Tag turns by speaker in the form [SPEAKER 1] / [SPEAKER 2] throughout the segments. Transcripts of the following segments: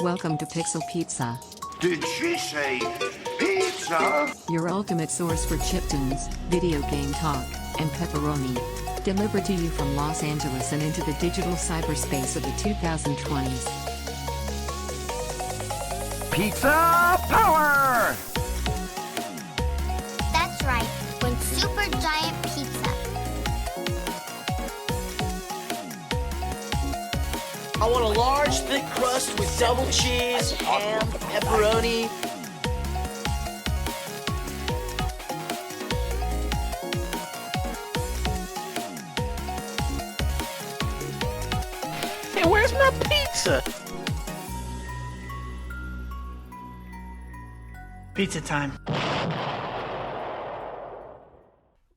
[SPEAKER 1] Welcome to Pixel Pizza,
[SPEAKER 2] Did she say pizza?
[SPEAKER 1] your ultimate source for chiptunes, video game talk, and pepperoni. Delivered to you from Los Angeles and into the digital cyberspace of the 2020s.
[SPEAKER 2] Pizza power!
[SPEAKER 3] That's right, when super giant pizza.
[SPEAKER 4] I want a large, thick crust with double cheese, ham, pepperoni. Hey, where's my pizza? Pizza time.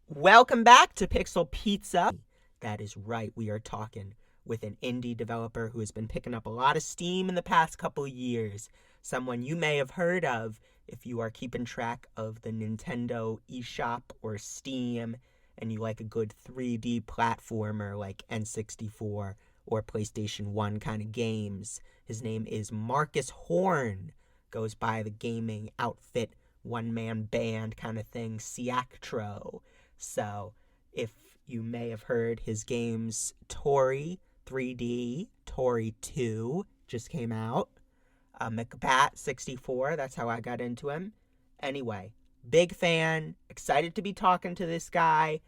[SPEAKER 4] Welcome back to Pixel Pizza. That is right, we are talking with an indie developer who has been picking up a lot of steam in the past couple years. Someone you may have heard of if you are keeping track of the Nintendo eShop or Steam and you like a good 3D platformer like N64 or PlayStation 1 kind of games. His name is Marcus Horn. Goes by the gaming outfit, one-man band kind of thing, Siactro. So, if you may have heard his games Toree 3D, Toree 2 just came out. MacBat 64, that's how I got into him. Anyway, big fan, excited to be talking to this guy,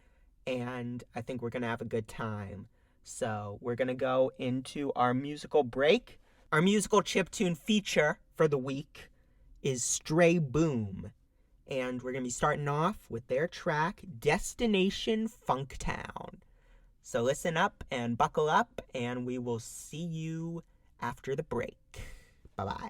[SPEAKER 4] and I think we're going to have a good time. So, we're going to go into our musical break. Our musical chiptune feature for the week is StrayBoom. And we're going to be starting off with their track, Destination Funktown. So listen up and buckle up, and we will see you after the break. Bye-bye.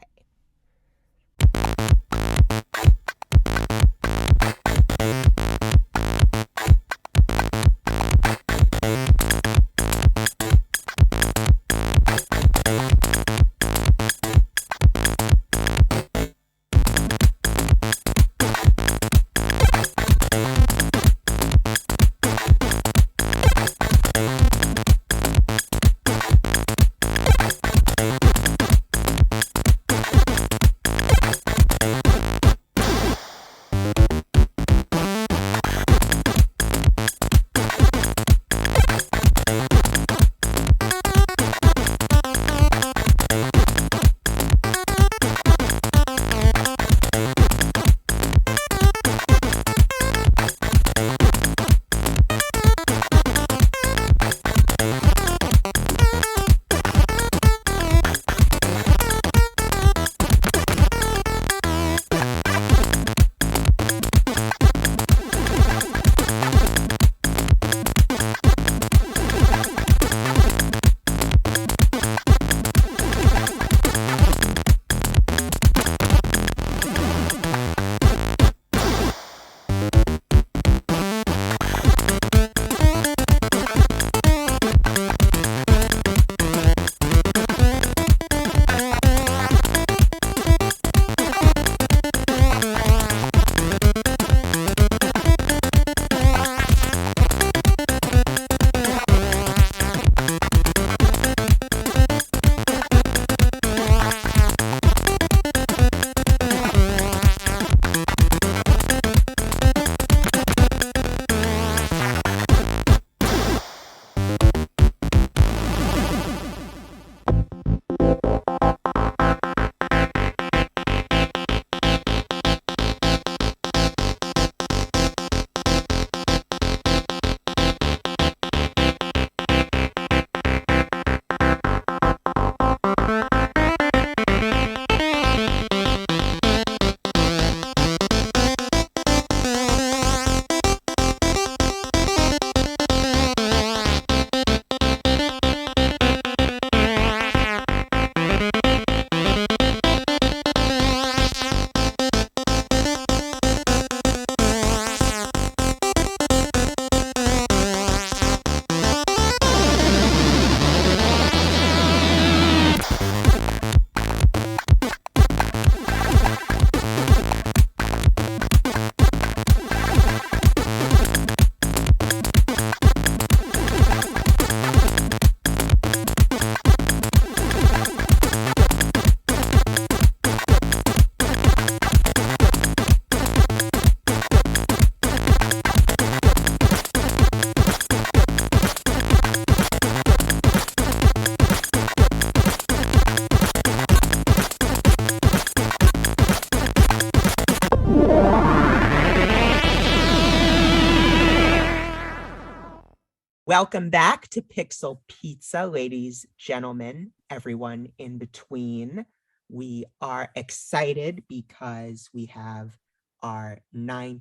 [SPEAKER 4] Welcome back to Pixel Pizza, ladies, gentlemen, everyone in between. We are excited because we have our 9th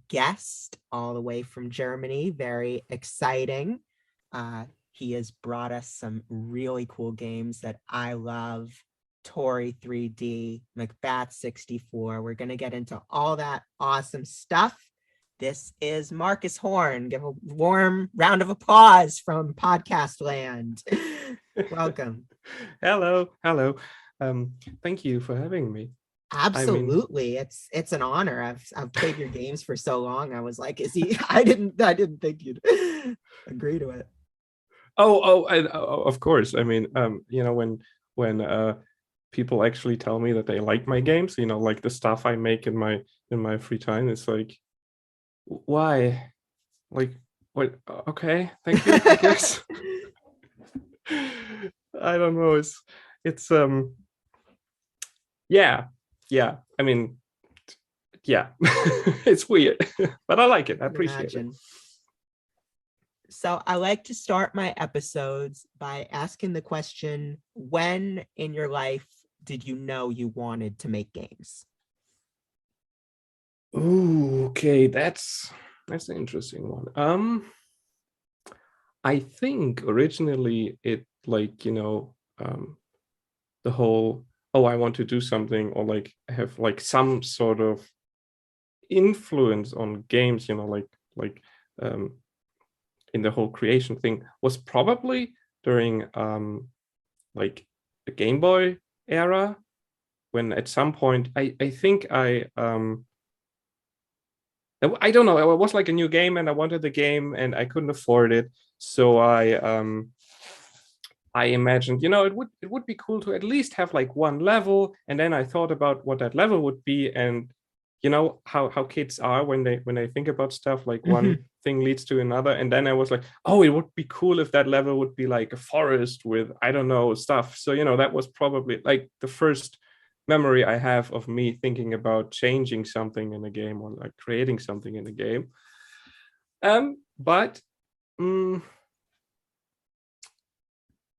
[SPEAKER 4] guest all the way from Germany. Very exciting. He has brought us some really cool games that I love. Toree 3D, MacBat 64. We're going to get into all that awesome stuff. This is Marcus Horn. Give a warm round of applause from Podcast Land. Welcome.
[SPEAKER 5] Hello. Thank you for having me.
[SPEAKER 4] Absolutely. It's an honor. I've played your games for so long. I was like, is he I didn't think you'd agree to it.
[SPEAKER 5] Of course. I mean, when people actually tell me that they like my games, like the stuff I make in my free time, it's like, why? Like, what? Okay, thank you, I guess. I don't know. It's yeah. I mean, yeah, it's weird, but I like it. I appreciate it.
[SPEAKER 4] So I like to start my episodes by asking the question, when in your life did you know you wanted to make games?
[SPEAKER 5] Ooh, okay, that's an interesting one. I think originally it the whole, I want to do something, or like have like some sort of influence on games, in the whole creation thing, was probably during like the Game Boy era, when at some point I think I don't know, it was like a new game and I wanted the game and I couldn't afford it, so I imagined, it would be cool to at least have like one level, and then I thought about what that level would be, and how kids are when they think about stuff, like one thing leads to another, and then I was like, it would be cool if that level would be like a forest with, I don't know, stuff. So that was probably like the first memory I have of me thinking about changing something in a game, or like creating something in a game. But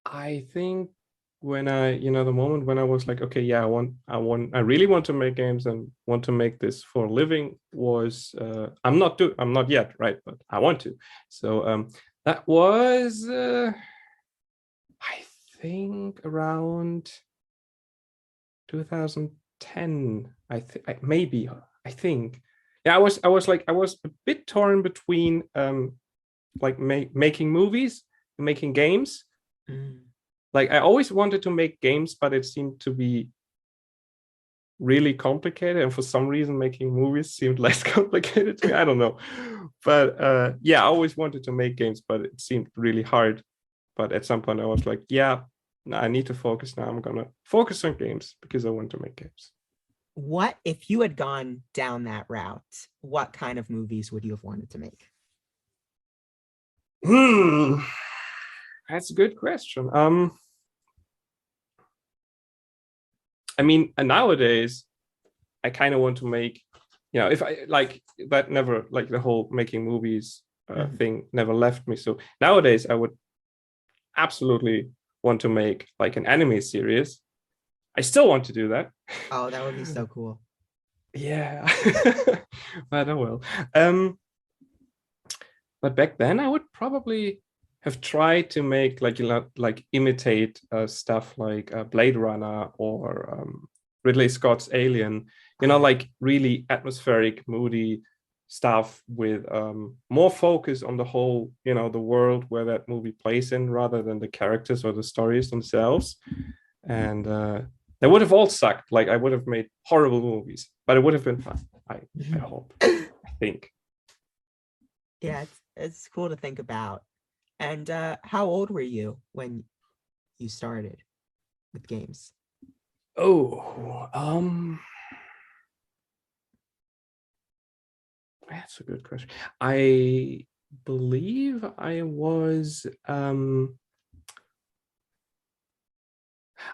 [SPEAKER 5] I think when the moment when I was like, okay, yeah, I really want to make games and want to make this for a living, was I'm not yet, right, but I want to. So that was I think around 2010. I think. Yeah, I was a bit torn between like making movies and making games. Like, I always wanted to make games, but it seemed to be really complicated, and for some reason making movies seemed less complicated to me. I don't know, but yeah, I always wanted to make games, but it seemed really hard. But at some point I was like, yeah, I need to focus now. I'm gonna focus on games because I want to make games.
[SPEAKER 4] What if you had gone down that route? What kind of movies would you have wanted to make?
[SPEAKER 5] That's a good question. I mean, nowadays I kind of want to make, if I like that, never, like the whole making movies thing never left me. So nowadays I would absolutely want to make like an anime series. I still want to do that.
[SPEAKER 4] Oh, that would be so cool.
[SPEAKER 5] Yeah. But oh well. But back then I would probably have tried to make like imitate stuff like Blade Runner or Ridley Scott's Alien, like really atmospheric, moody stuff with more focus on the whole, the world where that movie plays in, rather than the characters or the stories themselves. And they would have all sucked. Like, I would have made horrible movies, but it would have been fun. I hope. I think.
[SPEAKER 4] Yeah, it's cool to think about. And how old were you when you started with games?
[SPEAKER 5] That's a good question. I believe I was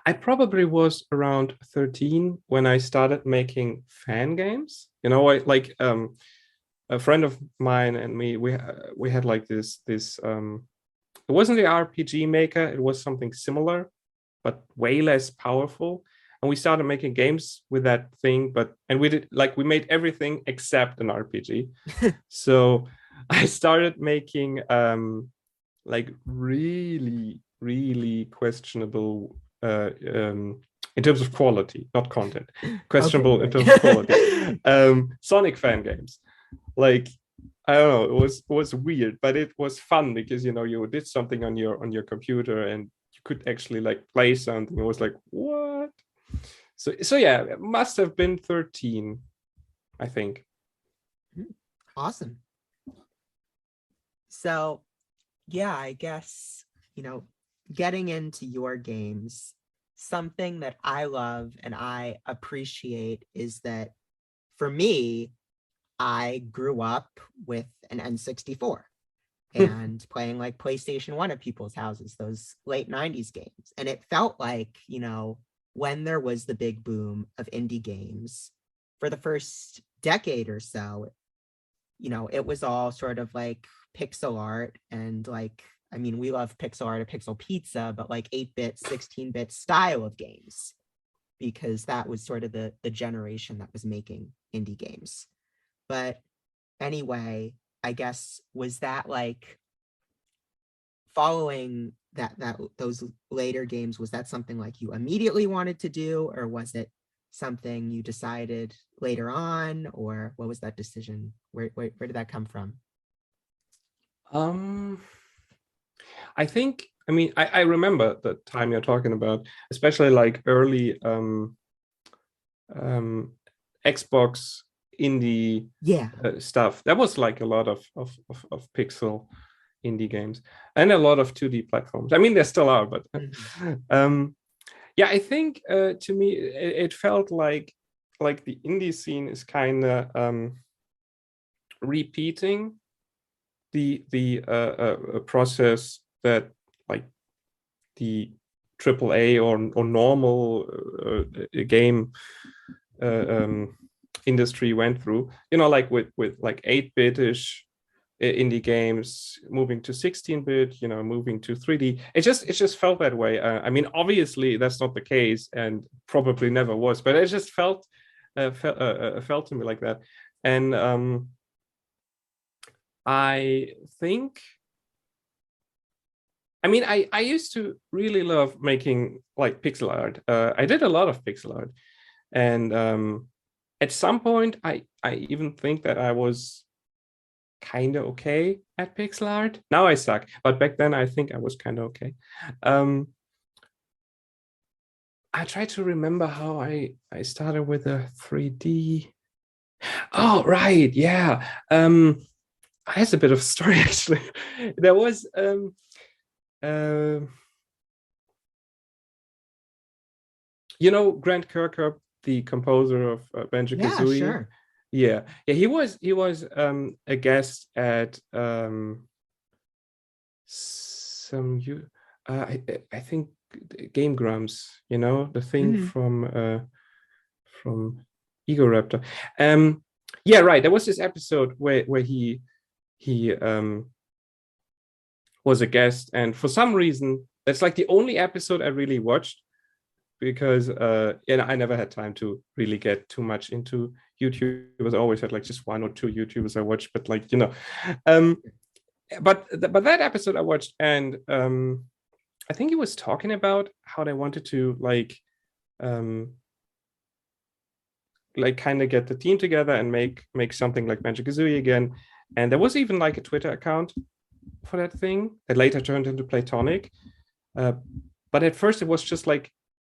[SPEAKER 5] I probably was around 13 when I started making fan games. A friend of mine and me, we had like this it wasn't the RPG Maker. It was something similar, but way less powerful. And we started making games with that thing, and we did like we made everything except an RPG. So I started making like really, really questionable in terms of quality, not content. Questionable in terms of quality. Sonic fan games. Like I don't know, it was weird, but it was fun because you did something on your computer and you could actually like play something. It was like, what? So yeah, it must have been 13, I think.
[SPEAKER 4] Awesome. So yeah, I guess, getting into your games, something that I love and I appreciate is that for me, I grew up with an N64 and playing like PlayStation 1 at people's houses, those late 90s games. And it felt like, when there was the big boom of indie games for the first decade or so, it was all sort of like pixel art and like, I mean, we love pixel art or pixel pizza, but like 8-bit, 16-bit style of games, because that was sort of the generation that was making indie games. But anyway, I guess, was that like following those later games, was that something like you immediately wanted to do, or was it something you decided later on, or what was that decision? Where did that come from?
[SPEAKER 5] I think, I mean, I remember the time you're talking about, especially like early Xbox indie stuff. That was like a lot of pixel indie games and a lot of 2D platforms. I mean, there still are, but yeah, I think to me it felt like the indie scene is kind of repeating the process that like the AAA or normal game industry went through, like with like 8-bit-ish indie games moving to 16-bit, moving to 3D. It just felt that way. I mean, obviously that's not the case and probably never was, but it just felt to me like that. And I think, I mean, I used to really love making like pixel art. I did a lot of pixel art, and at some point I even think that I was kind of okay at pixel art. Now I suck, but back then I think I was kind of okay. I try to remember how I started with a 3D. Oh, right, yeah. Has a bit of story actually. There was Grant Kirkhope, the composer of Banjo-Kazooie.
[SPEAKER 4] Yeah, sure.
[SPEAKER 5] Yeah, he was a guest at some I think Game Grumps, the thing from Ego Raptor. Yeah, right. There was this episode where he was a guest, and for some reason that's like the only episode I really watched, because I never had time to really get too much into YouTube. I always had like just one or two YouTubers I watched, but like but that episode I watched, and I think he was talking about how they wanted to like kind of get the team together and make something like Banjo-Kazooie again. And there was even like a Twitter account for that thing that later turned into Platonic. But at first it was just like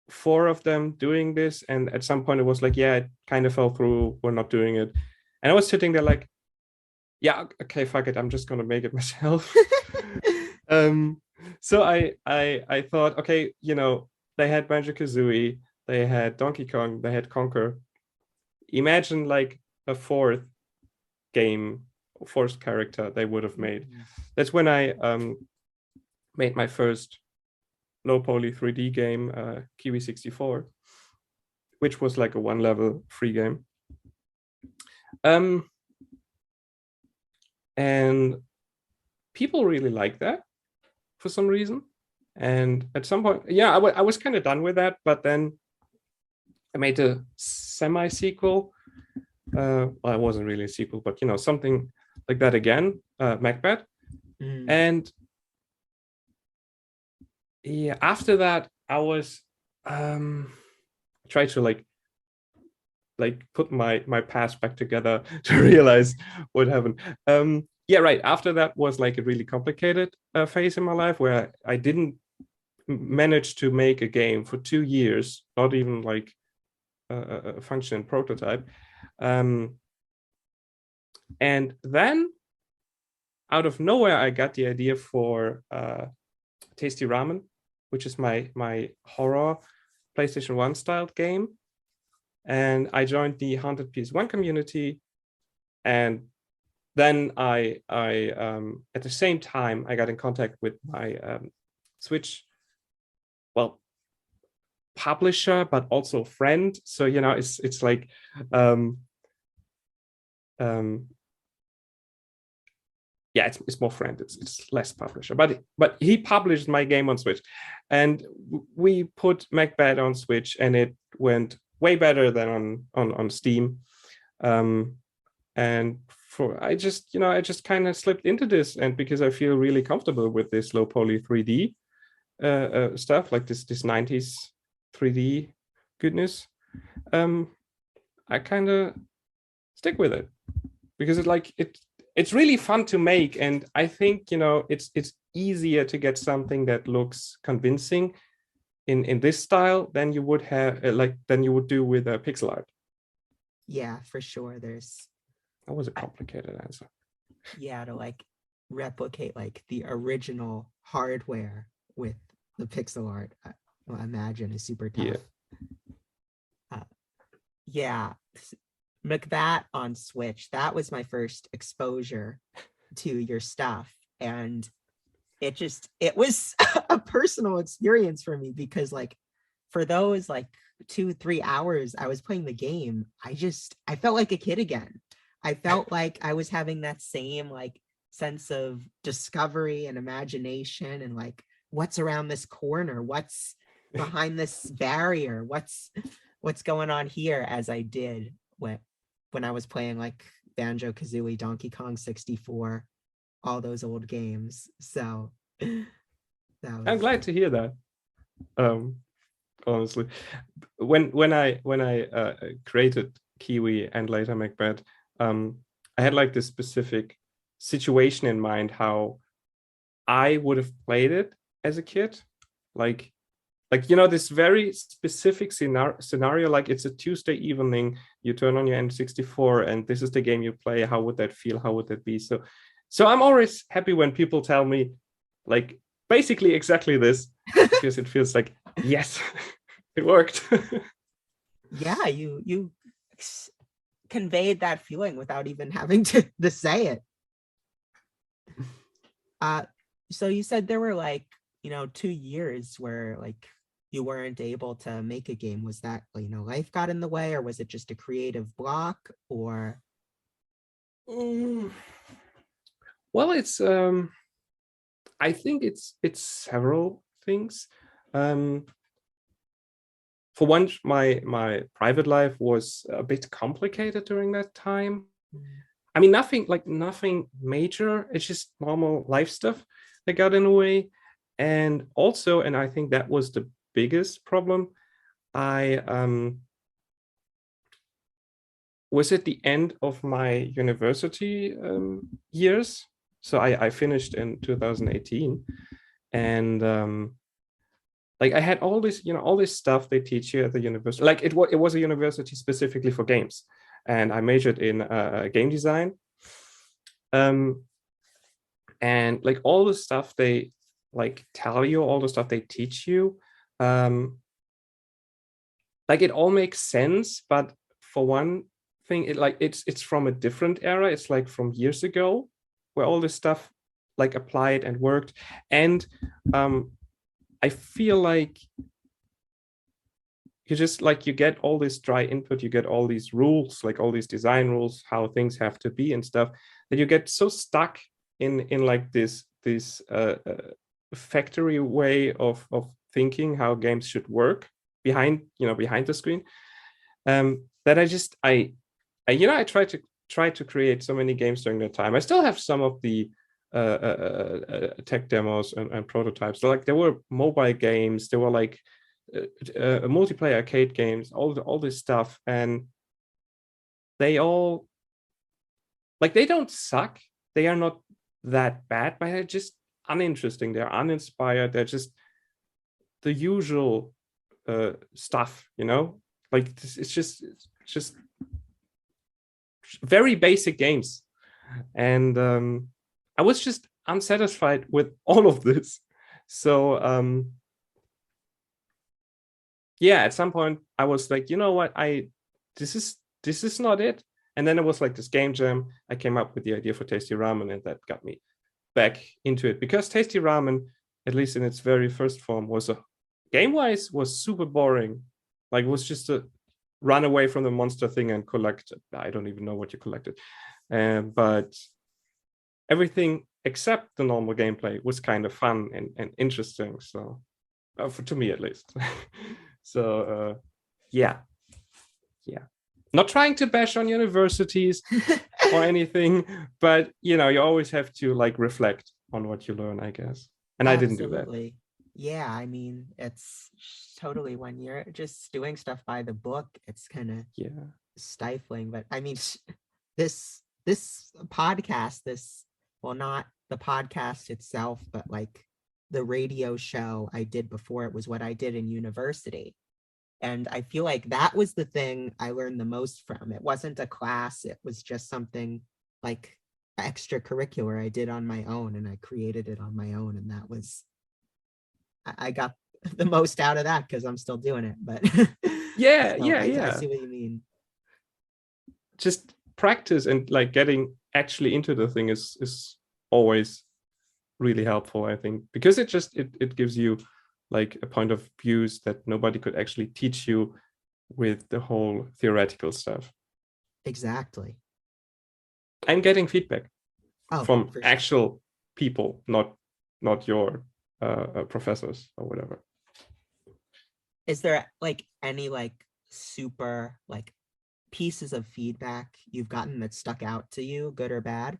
[SPEAKER 5] 4 of them doing this, and at some point it was like, yeah, it kind of fell through, we're not doing it. And I was sitting there like, yeah, okay, fuck it, I'm just gonna make it myself. So I thought, okay, they had Banjo-Kazooie, they had Donkey Kong, they had Conker. Imagine like a 4th game, 4th character they would have made. That's when I made my first low poly 3D game, Kiwi 64, which was like a 1-level free game. And people really like that. for some reason. And at some point, yeah, I was kind of done with that, but then I made a semi-sequel. Well, it wasn't really a sequel, but something like that again, MacBat. And yeah, after that, I was try to like put my past back together to realize what happened. Yeah, right. After that was like a really complicated phase in my life where I didn't manage to make a game for 2 years, not even like a functioning prototype. And then out of nowhere, I got the idea for Tasty Ramen, which is my horror PlayStation 1 styled game. And I joined the Haunted PS1 community. And then I at the same time, I got in contact with my Switch, well, publisher, but also friend. So, it's like, yeah, it's more friend. It's less publisher, but he published my game on Switch, and we put MacBat on Switch, and it went way better than on Steam. And I just kind of slipped into this, and because I feel really comfortable with this low poly 3D stuff, like this 90s 3D goodness, I kind of stick with it because it's really fun to make, and I think it's easier to get something that looks convincing in this style than you would have than you would do with a pixel art.
[SPEAKER 4] Yeah, for sure.
[SPEAKER 5] That was a complicated answer.
[SPEAKER 4] Yeah, to like replicate like the original hardware with the pixel art, I imagine is super tough. Yeah. MacBat on Switch, that was my first exposure to your stuff, and it was a personal experience for me because like for those like 2-3 hours I was playing the game, I felt like a kid again. I felt like I was having that same like sense of discovery and imagination, and like what's around this corner, what's behind this barrier, what's going on here, as I did when I was playing like Banjo-Kazooie, Donkey Kong 64, all those old games. So
[SPEAKER 5] I'm glad to hear that. Honestly, when I created Kiwi and later MacBat, I had like this specific situation in mind how I would have played it as a kid, like this very specific scenario, like it's a Tuesday evening, you turn on your N64 and this is the game you play. How would that feel? How would that be? So I'm always happy when people tell me like basically exactly this, because it feels like, yes, it worked.
[SPEAKER 4] Yeah, you conveyed that feeling without even having to say it. So you said there were like 2 years where like you weren't able to make a game. Was that life got in the way, or was it just a creative block, or?
[SPEAKER 5] Well, it's I think it's several things. For one, my private life was a bit complicated during that time. I mean, nothing major. It's just normal life stuff that got in the way. And also, and I think that was the biggest problem, I was at the end of my university years. So I finished in 2018, and like I had all this, all this stuff they teach you at the university. Like it was a university specifically for games, and I majored in game design. And like all the stuff they like tell you, all the stuff they teach you, like it all makes sense. But for one thing, it's from a different era. It's like from years ago, where all this stuff like applied and worked. And I feel like you just like you get all this dry input, you get all these rules, like all these design rules, how things have to be and stuff, that you get so stuck in like this factory way of thinking how games should work behind the screen, that I tried to create so many games during that time. I still have some of the tech demos and prototypes. So, like, there were mobile games, there were like multiplayer arcade games, all this stuff, and they all, like, they don't suck. They are not that bad, but they're just uninteresting. They're uninspired. They're just the usual stuff, like it's just very basic games. And I was just unsatisfied with all of this. So yeah, at some point I was like, you know what, this is not it. And then it was like this game jam. I came up with the idea for Tasty Ramen, and that got me back into it, because Tasty Ramen, at least in its very first form, was game-wise was super boring. Like, it was just a run away from the monster thing and collect. I don't even know what you collected, but everything except the normal gameplay was kind of fun and interesting. So, to me at least. So yeah. Not trying to bash on universities or anything, but you always have to like reflect on what you learn, I guess. And I didn't do that.
[SPEAKER 4] Yeah, I mean, it's totally, when you're just doing stuff by the book, it's kind of stifling. But I mean, this podcast, well, not the podcast itself, but like the radio show I did before it was what I did in university. And I feel like that was the thing I learned the most from. It wasn't a class. It was just something like extracurricular I did on my own, and I created it on my own. And that was, I got the most out of that because I'm still doing it. But
[SPEAKER 5] yeah,
[SPEAKER 4] so I see what you mean.
[SPEAKER 5] Just practice and like getting actually into the thing is always really helpful, I think, because it gives you like a point of views that nobody could actually teach you with the whole theoretical stuff.
[SPEAKER 4] Exactly.
[SPEAKER 5] And getting feedback from
[SPEAKER 4] sure.
[SPEAKER 5] actual people, not your professors or whatever.
[SPEAKER 4] Is there like any like super like pieces of feedback you've gotten that stuck out to you, good or bad?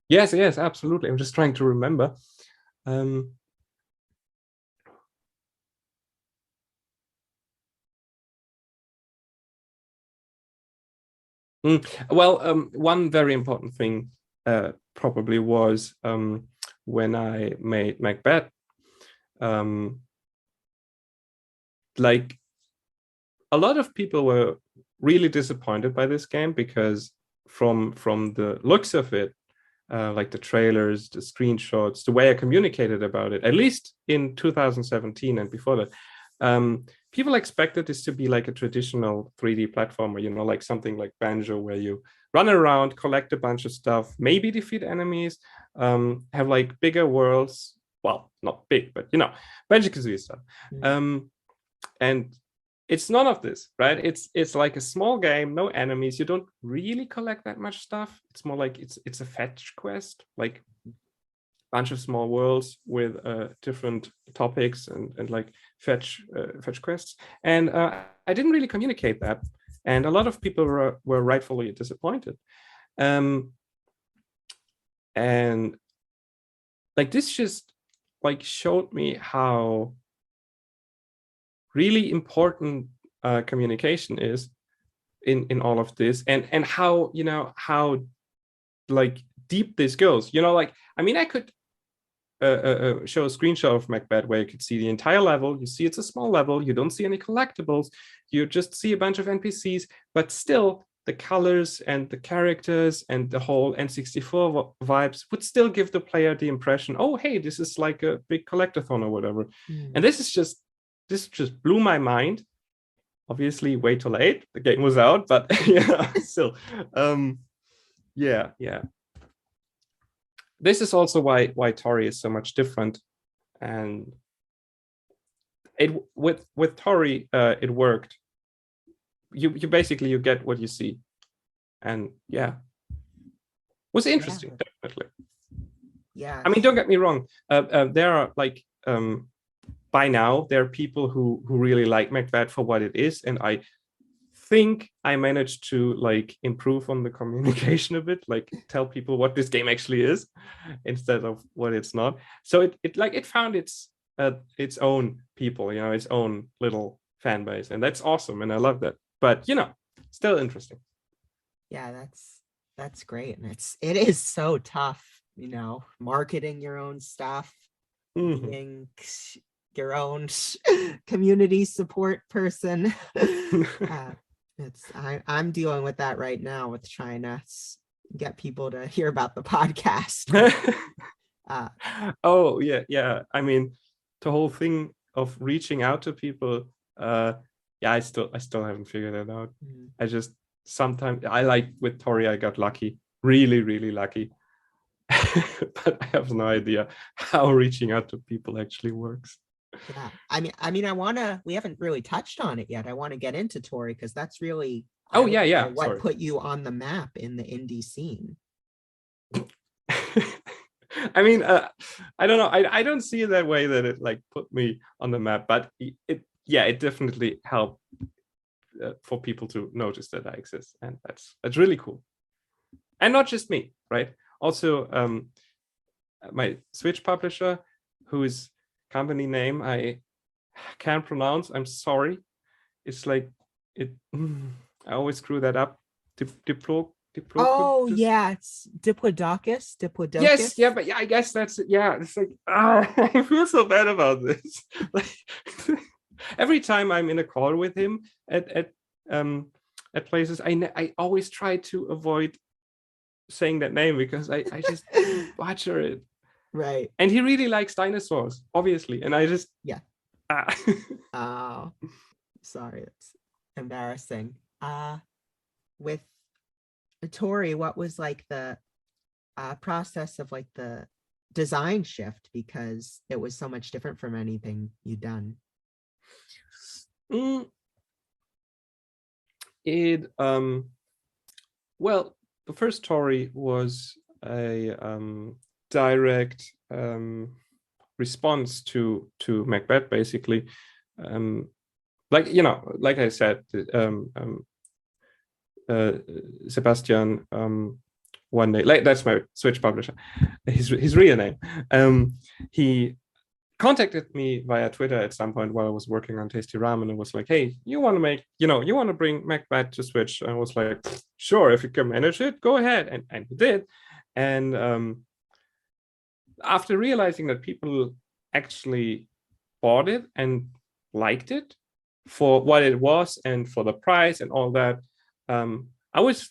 [SPEAKER 5] Yes, absolutely. I'm just trying to remember. Well, one very important thing probably was when I made MacBat. Like, a lot of people were really disappointed by this game because from the looks of it, like the trailers, the screenshots, the way I communicated about it, at least in 2017 and before that, people expected this to be like a traditional 3D platformer, like something like Banjo, where you run around, collect a bunch of stuff, maybe defeat enemies, have like bigger worlds. Well, not big, but Banjo-Kazooie stuff. And it's none of this, right? It's like a small game, no enemies. You don't really collect that much stuff. It's more like it's a fetch quest, like a bunch of small worlds with different topics and like fetch quests. And I didn't really communicate that, and a lot of people were rightfully disappointed. And like, this just like showed me how really important communication is in all of this, and how how like deep this goes. Like, I mean, I could show a screenshot of MacBat where you could see the entire level. You see it's a small level, you don't see any collectibles, you just see a bunch of NPCs, but still the colors and the characters and the whole N64 vibes would still give the player the impression, oh hey, this is like a big collectathon or whatever. And this just blew my mind. Obviously way too late, the game was out, but still. Yeah. This is also why Toree is so much different. And with Toree, it worked. You basically, you get what you see. And yeah. Was interesting, definitely.
[SPEAKER 4] Yeah.
[SPEAKER 5] I mean, don't get me wrong. There are like by now there are people who really like MacBat for what it is, and I think I managed to like improve on the communication a bit, like tell people what this game actually is instead of what it's not. So it found its own people, you know, its own little fan base, and that's awesome, and I love that. But you know, still interesting.
[SPEAKER 4] Yeah, that's great, and it is so tough, you know, marketing your own stuff, being your own community support person. I'm dealing with that right now with trying to get people to hear about the podcast.
[SPEAKER 5] Oh yeah. I mean, the whole thing of reaching out to people. Yeah, I still haven't figured it out. I just sometimes I like with Toree, I got lucky, really lucky. But I have no idea how reaching out to people actually works.
[SPEAKER 4] Yeah, I mean, we haven't really touched on it yet. I want to get into Toree because that's really, what put you on the map in the indie scene.
[SPEAKER 5] I mean, I don't know. I don't see it that way that it like put me on the map, but it definitely helped for people to notice that I exist, and that's really cool. And not just me, right? Also, my Switch publisher, whose company name I can't pronounce. I'm sorry. It's like it. I always screw that up.
[SPEAKER 4] Oh yeah, it's Diplodocus.
[SPEAKER 5] Yes, yeah, but yeah, I guess that's it. Yeah, it's like I feel so bad about this. Like every time I'm in a call with him at places, I always try to avoid saying that name because I just butcher it.
[SPEAKER 4] Right.
[SPEAKER 5] And he really likes dinosaurs, obviously, and I just
[SPEAKER 4] Oh, sorry, it's embarrassing. With Toree, what was like the process of like the design shift, because it was so much different from anything you'd done?
[SPEAKER 5] Well, the first Toree was a direct response to MacBat, basically. Like, you know, like I said, Sebastian, one day, like that's my Switch publisher, his real name. He contacted me via Twitter at some point while I was working on Tasty Ramen and was like, hey, you want to bring MacBat to Switch? And I was like, sure, if you can manage it, go ahead. And he did. And after realizing that people actually bought it and liked it for what it was and for the price and all that, I was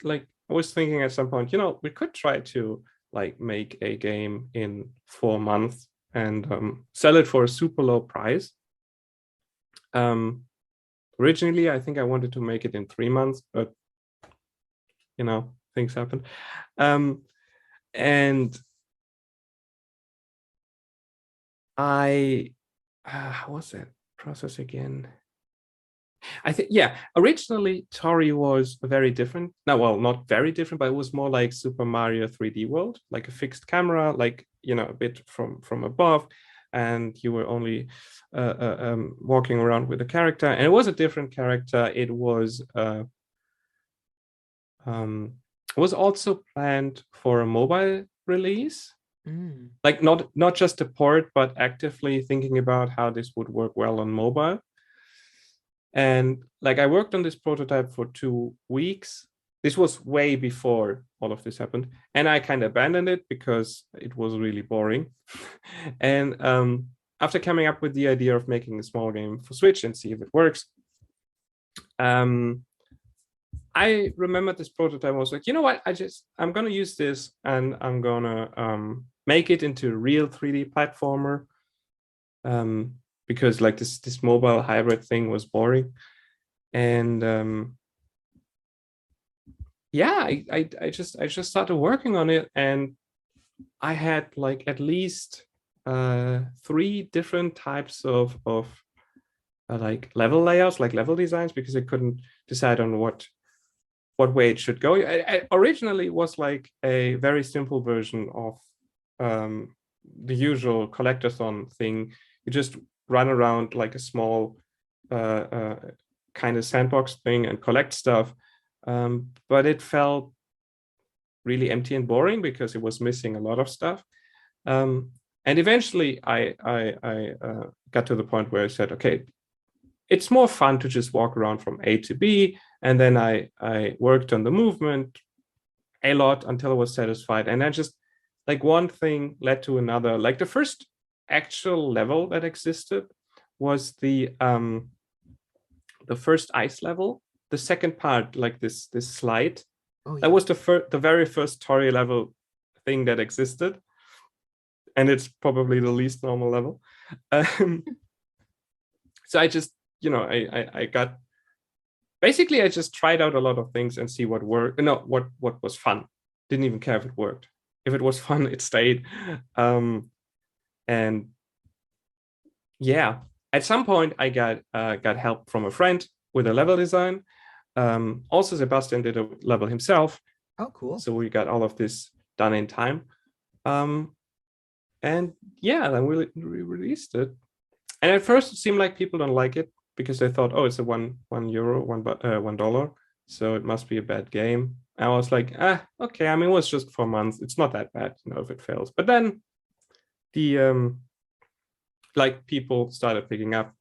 [SPEAKER 5] thinking at some point, you know, we could try to like make a game in 4 months and sell it for a super low price. Originally, I think I wanted to make it in 3 months, but you know, things happen. And how was that process again? I think, yeah, originally Toree was very different. No, well, not very different, but it was more like Super Mario 3D World, like a fixed camera, like, you know, a bit from above, and you were only walking around with a character, and it was a different character. It was also planned for a mobile release. Like not just a port, but actively thinking about how this would work well on mobile. And like I worked on this prototype for 2 weeks. This was way before all of this happened, and I kind of abandoned it because it was really boring. And after coming up with the idea of making a small game for Switch and see if it works, I remembered this prototype. I was like, you know what? I'm gonna use this and I'm gonna make it into a real 3D platformer. Because like this mobile hybrid thing was boring. And yeah, I just started working on it, and I had like at least 3 different types of like level layouts, like level designs, because I couldn't decide on what what way it should go. I originally was like a very simple version of the usual collectathon thing. You just run around like a small kind of sandbox thing and collect stuff. But it felt really empty and boring because it was missing a lot of stuff. And eventually I got to the point where I said, okay, it's more fun to just walk around from A to B. And then I worked on the movement a lot until I was satisfied. And then just like one thing led to another. Like the first actual level that existed was the first ice level. The second part, like this slide, that was the very first Toree level thing that existed. And it's probably the least normal level. So I just, I got, basically I just tried out a lot of things and see what worked. No, what was fun. Didn't even care if it worked. If it was fun, it stayed. And yeah, at some point I got help from a friend with a level design. Also, Sebastian did a level himself.
[SPEAKER 4] Oh, cool.
[SPEAKER 5] So we got all of this done in time. And yeah, then we released it. And at first it seemed like people don't like it because they thought, oh, it's a $1, so it must be a bad game. And I was like, okay. I mean, it was just 4 months. It's not that bad, if it fails. But then the like people started picking up,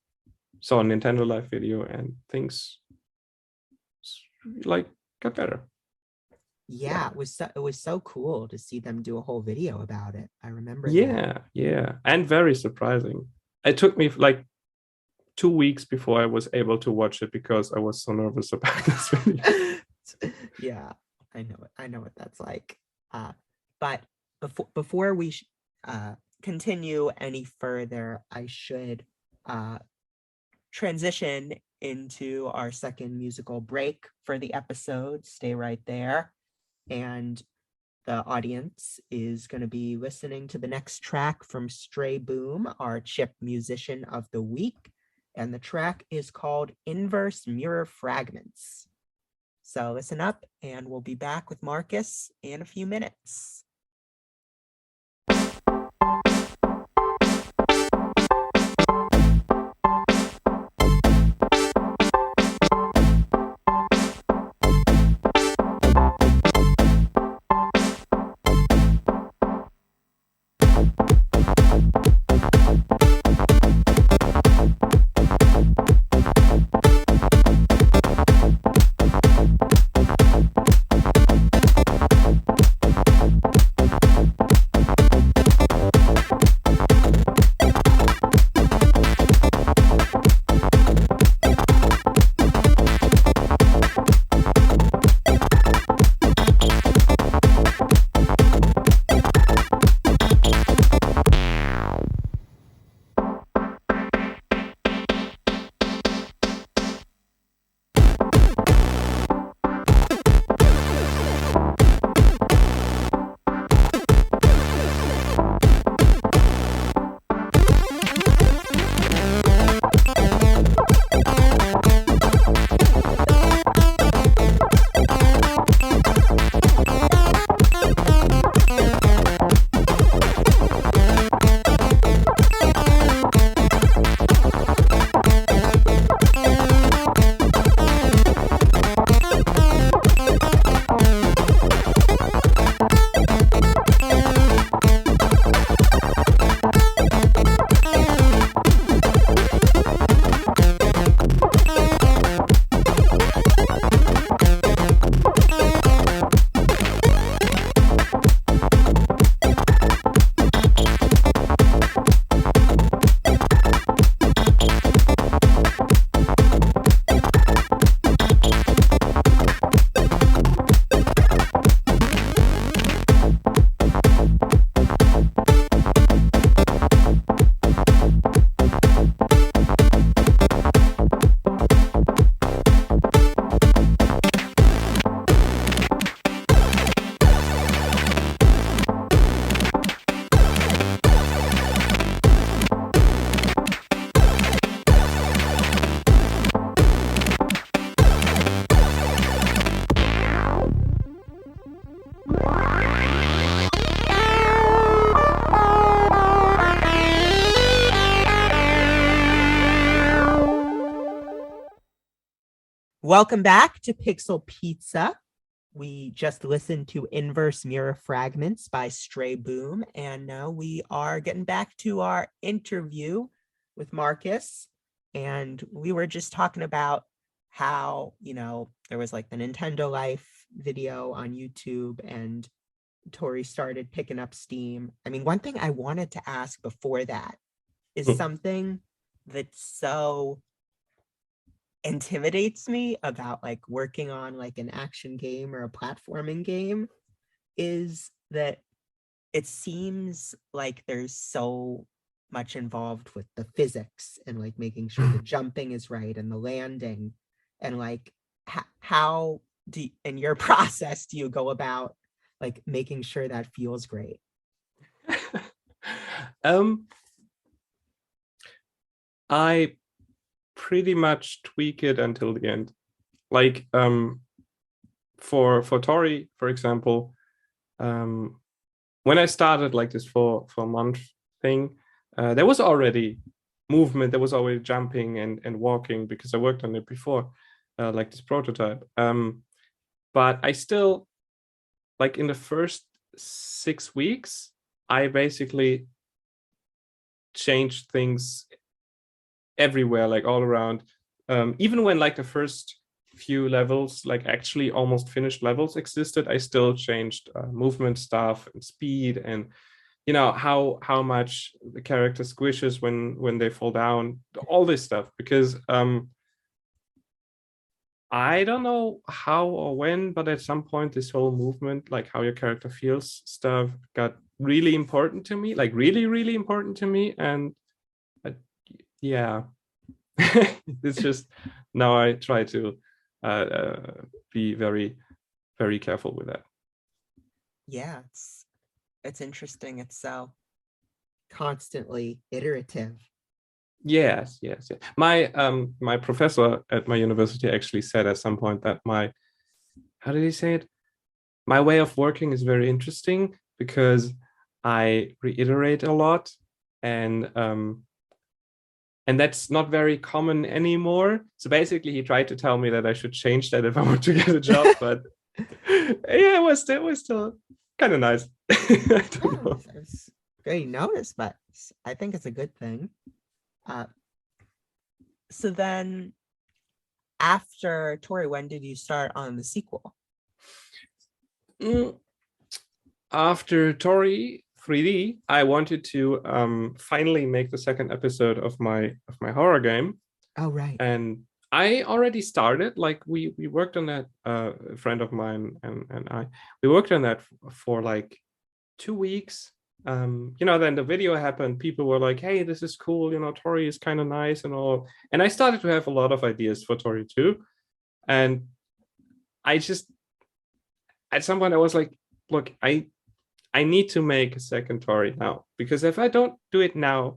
[SPEAKER 5] saw a Nintendo Live video, and things like got better.
[SPEAKER 4] Yeah, it was so cool to see them do a whole video about it. I remember.
[SPEAKER 5] Yeah, and very surprising. It took me like 2 weeks before I was able to watch it because I was so nervous about this video.
[SPEAKER 4] Yeah, I know what that's like. But before we continue any further, I should transition into our second musical break for the episode. Stay right there. And the audience is going to be listening to the next track from StrayBoom, our chip musician of the week. And the track is called Inverse Mirror Fragments. So listen up, and we'll be back with Marcus in a few minutes. Welcome back to Pixel Pizza. We just listened to Inverse Mirror Fragments by StrayBoom, and now we are getting back to our interview with Marcus. And we were just talking about how, there was like the Nintendo Life video on YouTube, and Toree started picking up steam. I mean, one thing I wanted to ask before that is something that's so intimidates me about like working on like an action game or a platforming game is that it seems like there's so much involved with the physics and like making sure the jumping is right and the landing, and like how do in your process do you go about like making sure that feels great?
[SPEAKER 5] I pretty much tweak it until the end. Like for Toree, for example, when I started like this for a month thing, there was already movement, there was already jumping and walking because I worked on it before, like this prototype. But I still, like in the first 6 weeks, I basically changed things everywhere, like all around. Even when like the first few levels, like actually almost finished levels existed, I still changed movement stuff and speed and how much the character squishes when they fall down, all this stuff, because I don't know how or when, but at some point this whole movement, like how your character feels stuff, got really important to me, like really, really important to me. And yeah, it's just now I try to be very, very careful with that.
[SPEAKER 4] Yeah, it's interesting. It's so constantly iterative.
[SPEAKER 5] Yes. My professor at my university actually said at some point that how did he say it? My way of working is very interesting because I reiterate a lot, and that's not very common anymore. So basically, he tried to tell me that I should change that if I want to get a job. But yeah, it was still kind of nice. I don't know.
[SPEAKER 4] It's great notice, but I think it's a good thing. So then, after Toree, when did you start on the sequel?
[SPEAKER 5] After Toree 3D, I wanted to finally make the second episode of my horror game.
[SPEAKER 4] Oh, right.
[SPEAKER 5] And I already started, like we worked on that, a friend of mine and we worked on that for like 2 weeks. Then the video happened, people were like, hey, this is cool, Toree is kind of nice and all. And I started to have a lot of ideas for Toree 2. And I just, at some point I was like, look, I need to make a second Toree now, because if I don't do it now,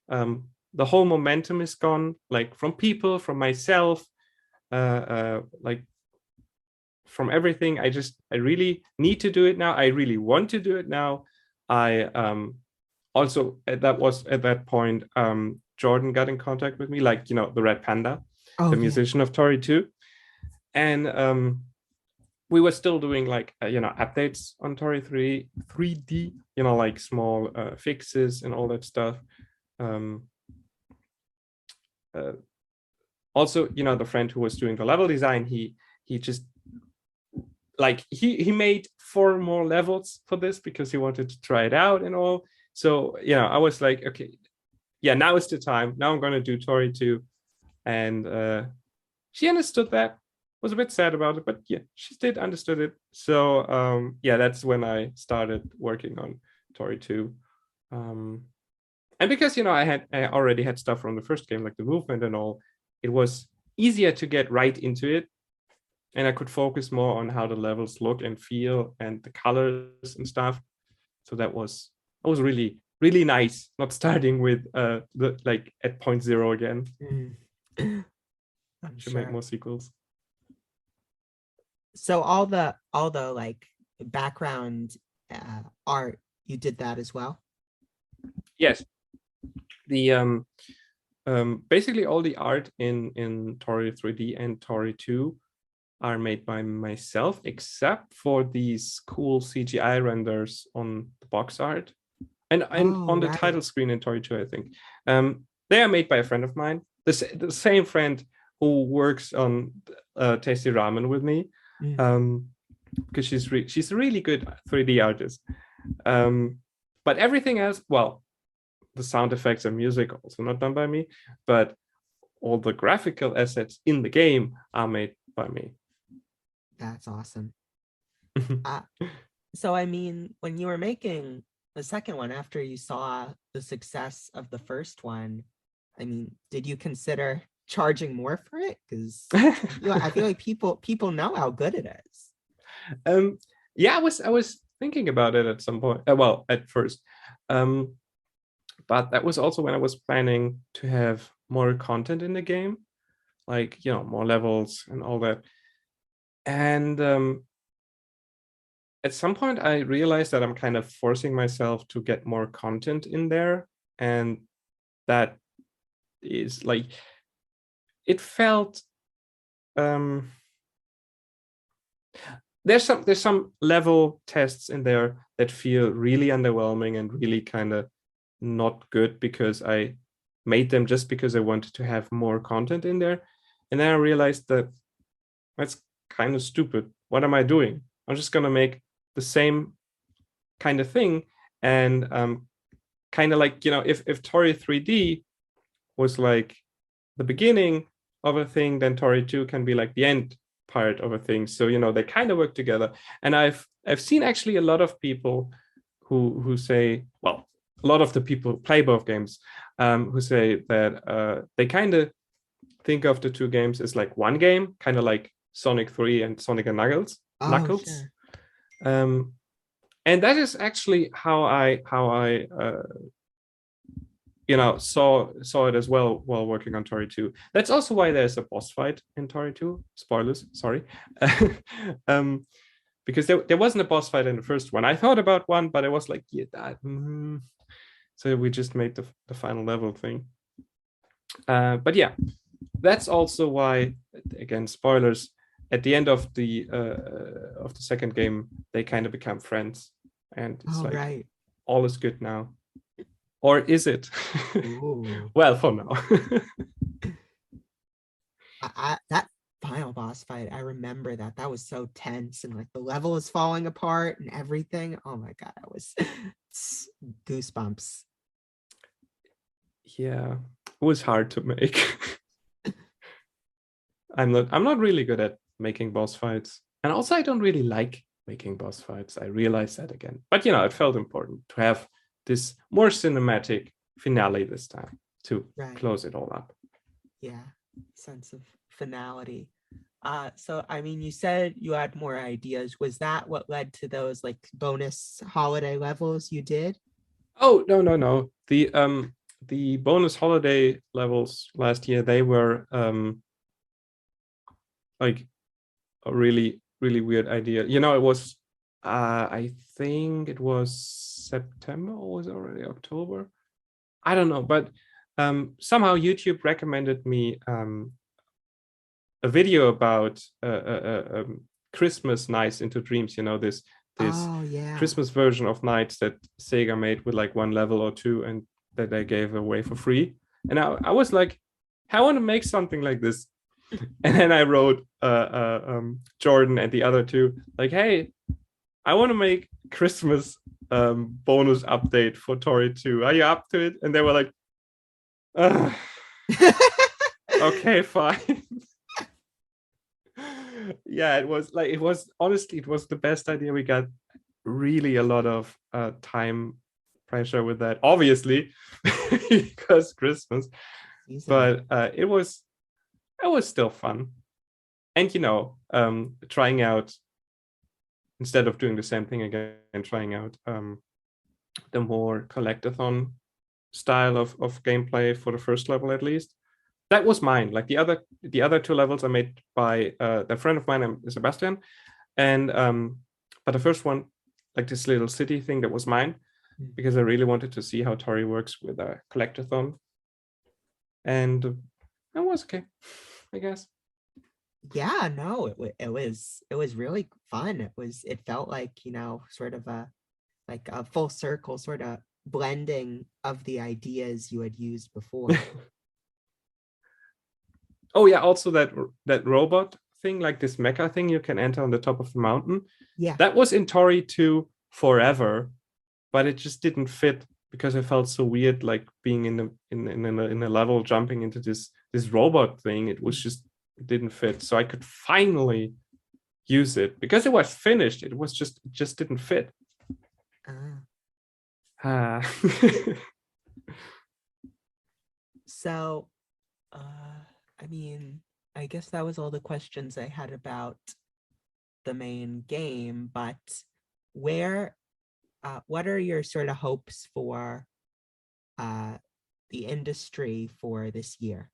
[SPEAKER 5] the whole momentum is gone, like from people, from myself, like from everything. I really need to do it now. I really want to do it now. I also at that point, Jordan got in contact with me, like the Red Panda, the musician of Toree 2, and we were still doing like updates on Toree 3D, like small fixes and all that stuff. Also, the friend who was doing the level design, he just like he made 4 more levels for this because he wanted to try it out and all. So I was like, okay, yeah, now is the time. Now I'm going to do Toree 2, and she understood that. Was a bit sad about it, but yeah, she did understood it. So that's when I started working on Toree 2. And because I already had stuff from the first game, like the movement and all, it was easier to get right into it, and I could focus more on how the levels look and feel and the colors and stuff. So that was really, really nice, not starting with the like at point 0 again.
[SPEAKER 4] I'm
[SPEAKER 5] to
[SPEAKER 4] sure.
[SPEAKER 5] make more sequels.
[SPEAKER 4] So all the like background art, you did that as well?
[SPEAKER 5] Yes. The basically all the art in Toree 3D and Toree 2 are made by myself, except for these cool CGI renders on the box art and on the title screen in Toree 2, I think. They are made by a friend of mine, the same friend who works on Tasty Ramen with me, because she's a really good 3D artist. But everything else, well, the sound effects and music also not done by me, but all the graphical assets in the game are made by me.
[SPEAKER 4] That's awesome. So, I mean, when you were making the second one, after you saw the success of the first one, I mean, did you consider charging more for it? Because I feel like people know how good it is.
[SPEAKER 5] Yeah, I was thinking about it at some point. Well, at first, but that was also when I was planning to have more content in the game, like more levels and all that. And at some point, I realized that I'm kind of forcing myself to get more content in there, and that is like it felt. There's some level tests in there that feel really underwhelming and really kind of not good because I made them just because I wanted to have more content in there. And then I realized that that's kind of stupid. What am I doing? I'm just going to make the same kind of thing. And kind of like, if Toree 3D was like the beginning of a thing, then Toree 2 can be like the end part of a thing. So they kind of work together. And I've seen actually a lot of people who say, well, a lot of the people who play both games who say that they kind of think of the two games as like one game, kind of like Sonic 3 and Sonic and Knuckles.
[SPEAKER 4] Sure.
[SPEAKER 5] And that is actually how I saw it as well while working on Toree 2. That's also why there's a boss fight in Toree 2. Spoilers, sorry. Because there wasn't a boss fight in the first one. I thought about one, but I was like, so we just made the final level thing. But yeah, that's also why, again, spoilers, at the end of the second game, they kind of become friends. And it's all is good now. Or is it? Well, for now.
[SPEAKER 4] That final boss fight, I remember that was so tense, and like the level is falling apart and everything. Oh my god, that was goosebumps.
[SPEAKER 5] Yeah, it was hard to make. I'm not really good at making boss fights, and also I don't really like making boss fights. I realized that again, but it felt important to have this more cinematic finale this time to close it all up.
[SPEAKER 4] Yeah, sense of finality. So I mean, you said you had more ideas. Was that what led to those like bonus holiday levels you did?
[SPEAKER 5] Oh, no. The bonus holiday levels last year, they were like a really, really weird idea. It was I think it was September, or was it already October? I don't know, but somehow YouTube recommended me a video about Christmas Nights into Dreams. This Christmas version of Nights that Sega made with like one level or two, and that they gave away for free. And I was like, I want to make something like this. And then I wrote Jordan and the other two like, hey, I want to make Christmas bonus update for Toree 2. Are you up to it? And they were like, okay, fine. Yeah, it was honestly, it was the best idea. We got really a lot of time pressure with that, obviously, because Christmas. But it was still fun. And trying out, instead of doing the same thing again, trying out the more collectathon style of gameplay for the first level, at least. That was mine. Like the other two levels are made by a friend of mine, Sebastian, and but the first one, like this little city thing, that was mine, because I really wanted to see how Toree works with a collectathon. and it was okay, I guess.
[SPEAKER 4] Yeah, no, it was really fun. It felt like, sort of a full circle sort of blending of the ideas you had used before.
[SPEAKER 5] Oh yeah, also that robot thing, like this mecha thing you can enter on the top of the mountain.
[SPEAKER 4] Yeah.
[SPEAKER 5] That was in Toree 2 forever, but it just didn't fit because I felt so weird, like being in a level jumping into this robot thing. It was just, it didn't fit. So I could finally use it because it was finished. It just didn't fit.
[SPEAKER 4] Ah.
[SPEAKER 5] Ah.
[SPEAKER 4] So, I mean, I guess that was all the questions I had about the main game, but what are your sort of hopes for the industry for this year?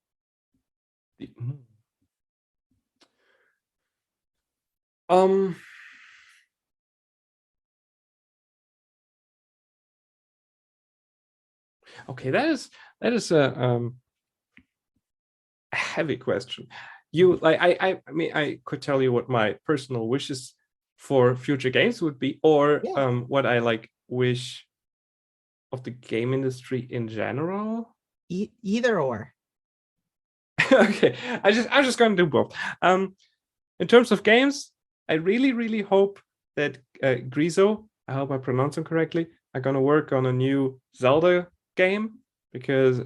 [SPEAKER 5] Okay, that is a heavy question. You like I mean I could tell you what my personal wishes for future games would be, or
[SPEAKER 4] Yeah.
[SPEAKER 5] what I like wish of the game industry in general.
[SPEAKER 4] Either or.
[SPEAKER 5] Okay, I'm just going to do both. In terms of games, I really hope that Grizo, I hope I pronounce him correctly, are going to work on a new Zelda game, because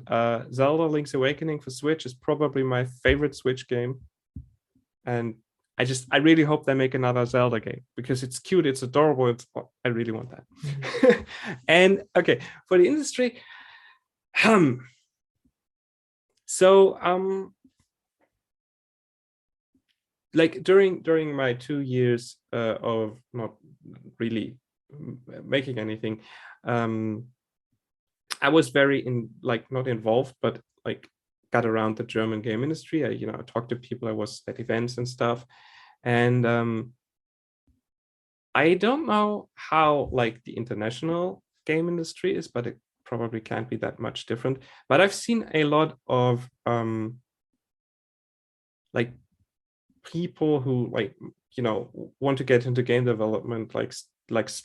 [SPEAKER 5] Zelda Link's Awakening for Switch is probably my favorite Switch game, and I really hope they make another Zelda game because it's cute, it's adorable, I really want that.
[SPEAKER 4] Mhm.
[SPEAKER 5] And okay, for the industry, so like during my 2 years of not really making anything, I was very not involved, but like got around the German game industry. I talked to people, I was at events and stuff, and I don't know how like the international game industry is, but it probably can't be that much different. But I've seen a lot of like people who want to get into game development, like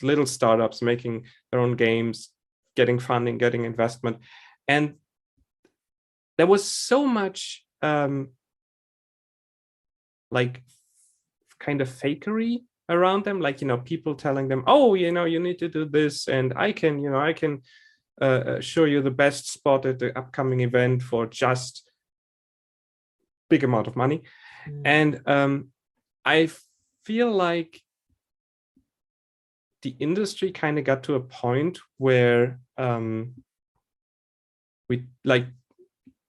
[SPEAKER 5] little startups making their own games, getting funding, getting investment, and there was so much like kind of fakery around them, like people telling them, oh, you need to do this, and I can show you the best spot at the upcoming event for just big amount of money. And I feel like the industry kind of got to a point where we like,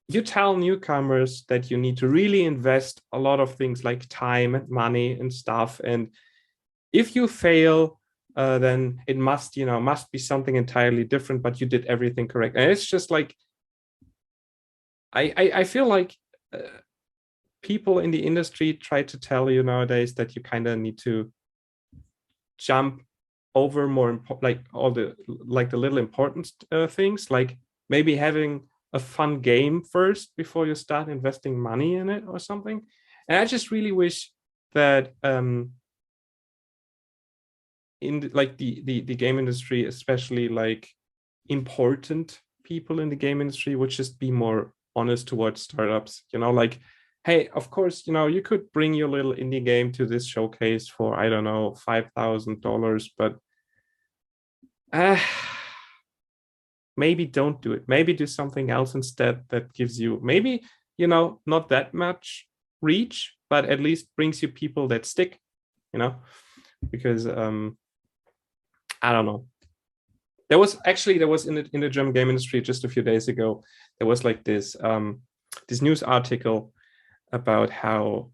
[SPEAKER 5] you tell newcomers that you need to really invest a lot of things like time and money and stuff, and if you fail, then it must be something entirely different, but you did everything correct. And it's just like I feel like people in the industry try to tell you nowadays that you kind of need to jump over more like all the little important things, like maybe having a fun game first before you start investing money in it or something. And I just really wish that in the game industry, especially like important people in the game industry, would just be more honest towards startups, like, hey, of course, you could bring your little indie game to this showcase for, I don't know, $5,000, but maybe don't do it. Maybe do something else instead that gives you maybe, not that much reach, but at least brings you people that stick, because I don't know. There was in the German game industry just a few days ago, there was like this news article about how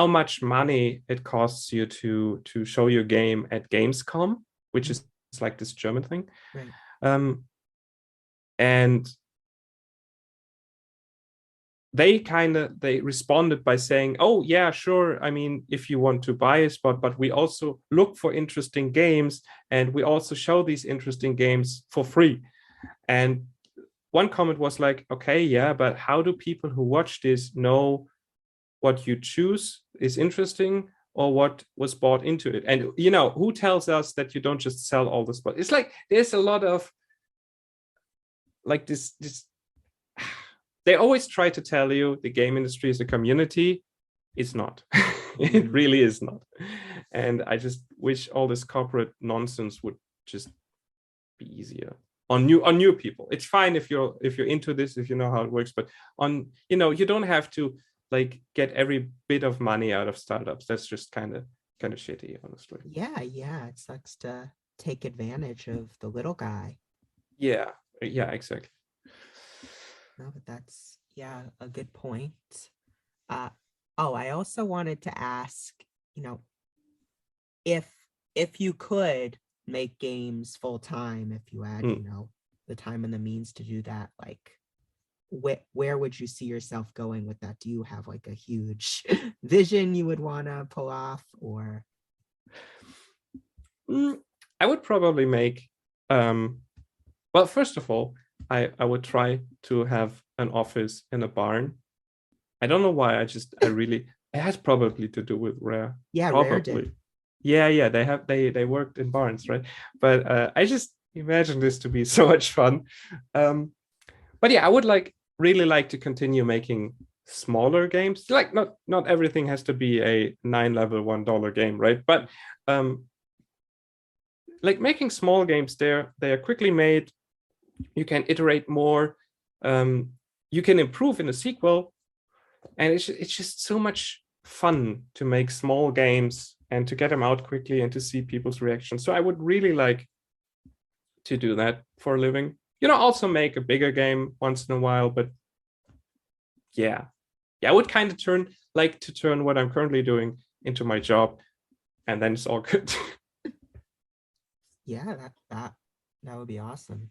[SPEAKER 5] much money it costs you to show your game at Gamescom, which is like this German thing.
[SPEAKER 4] Right.
[SPEAKER 5] And they responded by saying, oh yeah, sure, I mean, if you want to buy a spot, but we also look for interesting games and we also show these interesting games for free. And one comment was like, okay, yeah, but how do people who watch this know what you choose is interesting or what was bought into it? And who tells us that you don't just sell all the spots? It's like there's a lot of like this they always try to tell you the game industry is a community. It's not. It really is not. And I just wish all this corporate nonsense would just be easier on new people. It's fine if you're into this, if you know how it works, but you don't have to like get every bit of money out of startups. That's just kind of shitty, honestly.
[SPEAKER 4] Yeah, it sucks to take advantage of the little guy.
[SPEAKER 5] Yeah, exactly.
[SPEAKER 4] No, but that's a good point. I also wanted to ask, if you could make games full time, if you had, the time and the means to do that, like where would you see yourself going with that? Do you have like a huge vision you would want to pull off, or?
[SPEAKER 5] I would probably make, well, first of all, I would try to have an office in a barn. I don't know why. It has probably to do with Rare.
[SPEAKER 4] Yeah,
[SPEAKER 5] probably.
[SPEAKER 4] Rare did.
[SPEAKER 5] Yeah. They worked in barns, right? But I just imagine this to be so much fun. But yeah, I would really like to continue making smaller games. Like not everything has to be a 9-level $1 game, right? But like making small games, they are quickly made. You can iterate more. You can improve in a sequel. And it's just so much fun to make small games and to get them out quickly and to see people's reactions. So I would really like to do that for a living. Also make a bigger game once in a while. But yeah, I would kind of turn what I'm currently doing into my job, and then it's all good.
[SPEAKER 4] Yeah, that would be awesome.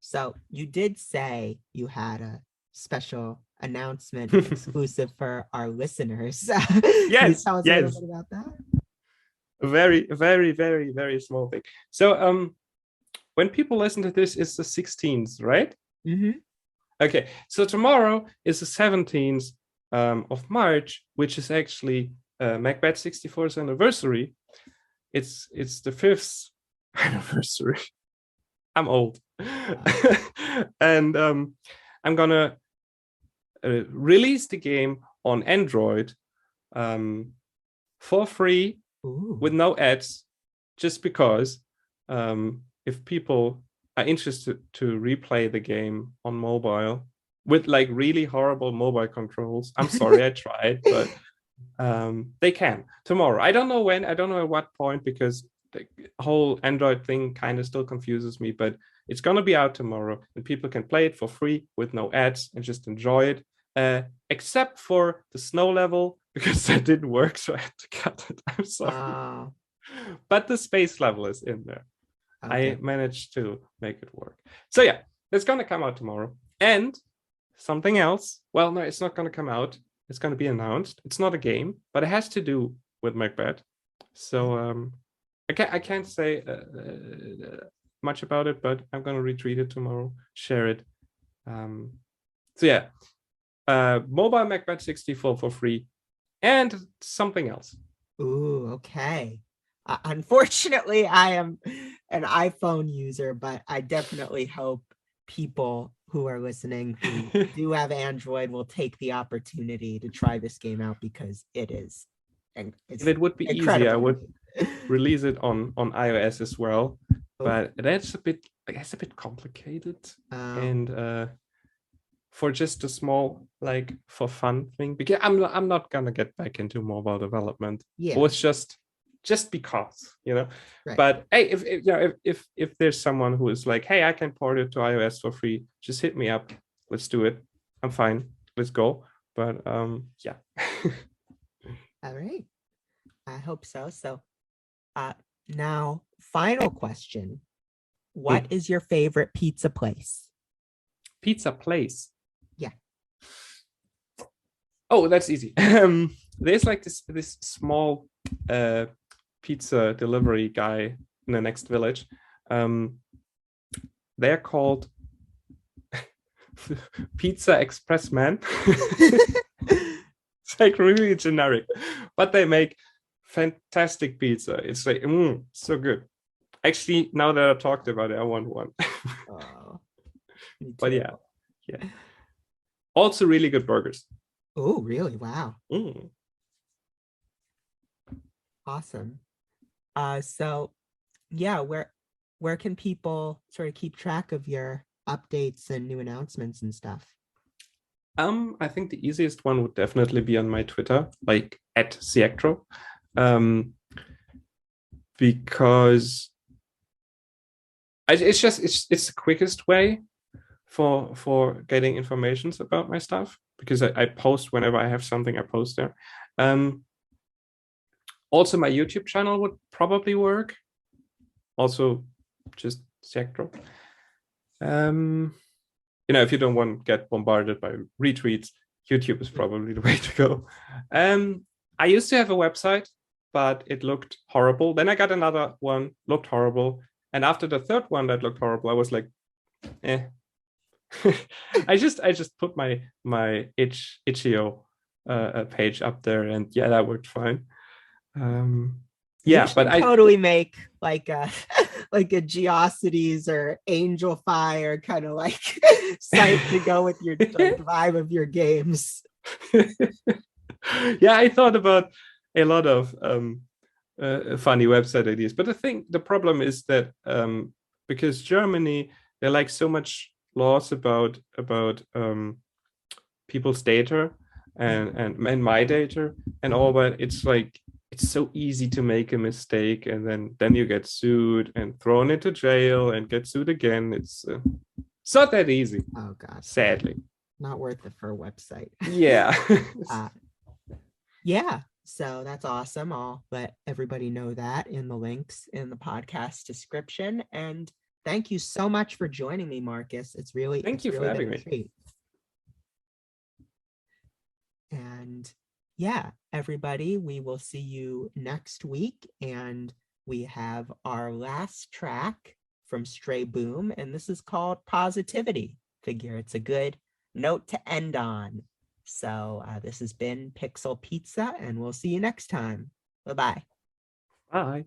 [SPEAKER 4] So you did say you had a special announcement exclusive for our listeners.
[SPEAKER 5] Yes.
[SPEAKER 4] Can you tell us a little bit about that?
[SPEAKER 5] A very, very, very, very small thing. So when people listen to this, it's the 16th, right?
[SPEAKER 4] Mm-hmm.
[SPEAKER 5] Okay, so tomorrow is the 17th of March, which is actually MacBat 64's anniversary. It's the 5th anniversary. I'm old. And I'm gonna release the game on Android for free.
[SPEAKER 4] Ooh.
[SPEAKER 5] With no ads, just because if people are interested to replay the game on mobile with like really horrible mobile controls, I'm sorry, I tried, but they can tomorrow. I don't know when, I don't know at what point, because the whole Android thing kind of still confuses me, but it's going to be out tomorrow and people can play it for free with no ads and just enjoy it, except for the snow level, because that didn't work, so I had to cut it. I'm sorry. But the space level is in there. Okay. I managed to make it work. So yeah, it's going to come out tomorrow. And something else, well, no, it's not going to come out. It's going to be announced. It's not a game, but it has to do with MacBat. So I can't say much about it, but I'm going to retweet it tomorrow, share it. So yeah, mobile MacBat 64 for free, and something else.
[SPEAKER 4] Ooh, okay. Unfortunately, I am an iPhone user, but I definitely hope people who are listening who do have Android will take the opportunity to try this game out, because it is. And
[SPEAKER 5] if it would be easy, I would release it on iOS as well. But that's a bit complicated. And for just a small, like, for fun thing, because I'm not gonna get back into mobile development.
[SPEAKER 4] Yeah.
[SPEAKER 5] It was just because,
[SPEAKER 4] Right.
[SPEAKER 5] But hey, if there's someone who is like, hey, I can port it to iOS for free, just hit me up. Let's do it. I'm fine. Let's go. But yeah.
[SPEAKER 4] All right. I hope so. So now, final question. What is your favorite pizza place?
[SPEAKER 5] Pizza place?
[SPEAKER 4] Yeah.
[SPEAKER 5] Oh, that's easy. There's like this small pizza delivery guy in the next village. They're called Pizza Express Man. It's like really generic, but they make fantastic pizza. It's like so good. Actually, now that I talked about it, I want one.
[SPEAKER 4] Oh,
[SPEAKER 5] But yeah. Also, really good burgers.
[SPEAKER 4] Oh, really? Wow.
[SPEAKER 5] Mm.
[SPEAKER 4] Awesome. So yeah, where can people sort of keep track of your updates and new announcements and stuff?
[SPEAKER 5] I think the easiest one would definitely be on my Twitter, like at Siactro, because it's the quickest way for getting informations about my stuff, because I post whenever I have something. I post there. Also, my YouTube channel would probably work. Also, just Siactro. If you don't want to get bombarded by retweets, YouTube is probably the way to go. I used to have a website, but it looked horrible. Then I got another one, looked horrible. And after the third one that looked horrible, I was like, eh. I just put my itch.io page up there, and yeah, that worked fine.
[SPEAKER 4] You should totally make like a like a Geocities or Angel Fire kind of like site to go with your like, vibe of your games.
[SPEAKER 5] Yeah, I thought about a lot of funny website ideas, but the problem is that because Germany, there are like so much laws about people's data and my data and all that. It's like it's so easy to make a mistake, and then you get sued and thrown into jail and get sued again. It's not that easy.
[SPEAKER 4] Oh god,
[SPEAKER 5] sadly,
[SPEAKER 4] not worth it for a website.
[SPEAKER 5] Yeah.
[SPEAKER 4] Yeah, so that's awesome. I'll let everybody know that in the links in the podcast description. And thank you so much for joining me, Marcus. It's really
[SPEAKER 5] thank you for having me.
[SPEAKER 4] Treat. And yeah, everybody, we will see you next week. And we have our last track from StrayBoom, and this is called Positivity. Figure it's a good note to end on. So this has been Pixel Pizza, and we'll see you next time. Bye-bye.
[SPEAKER 5] Bye.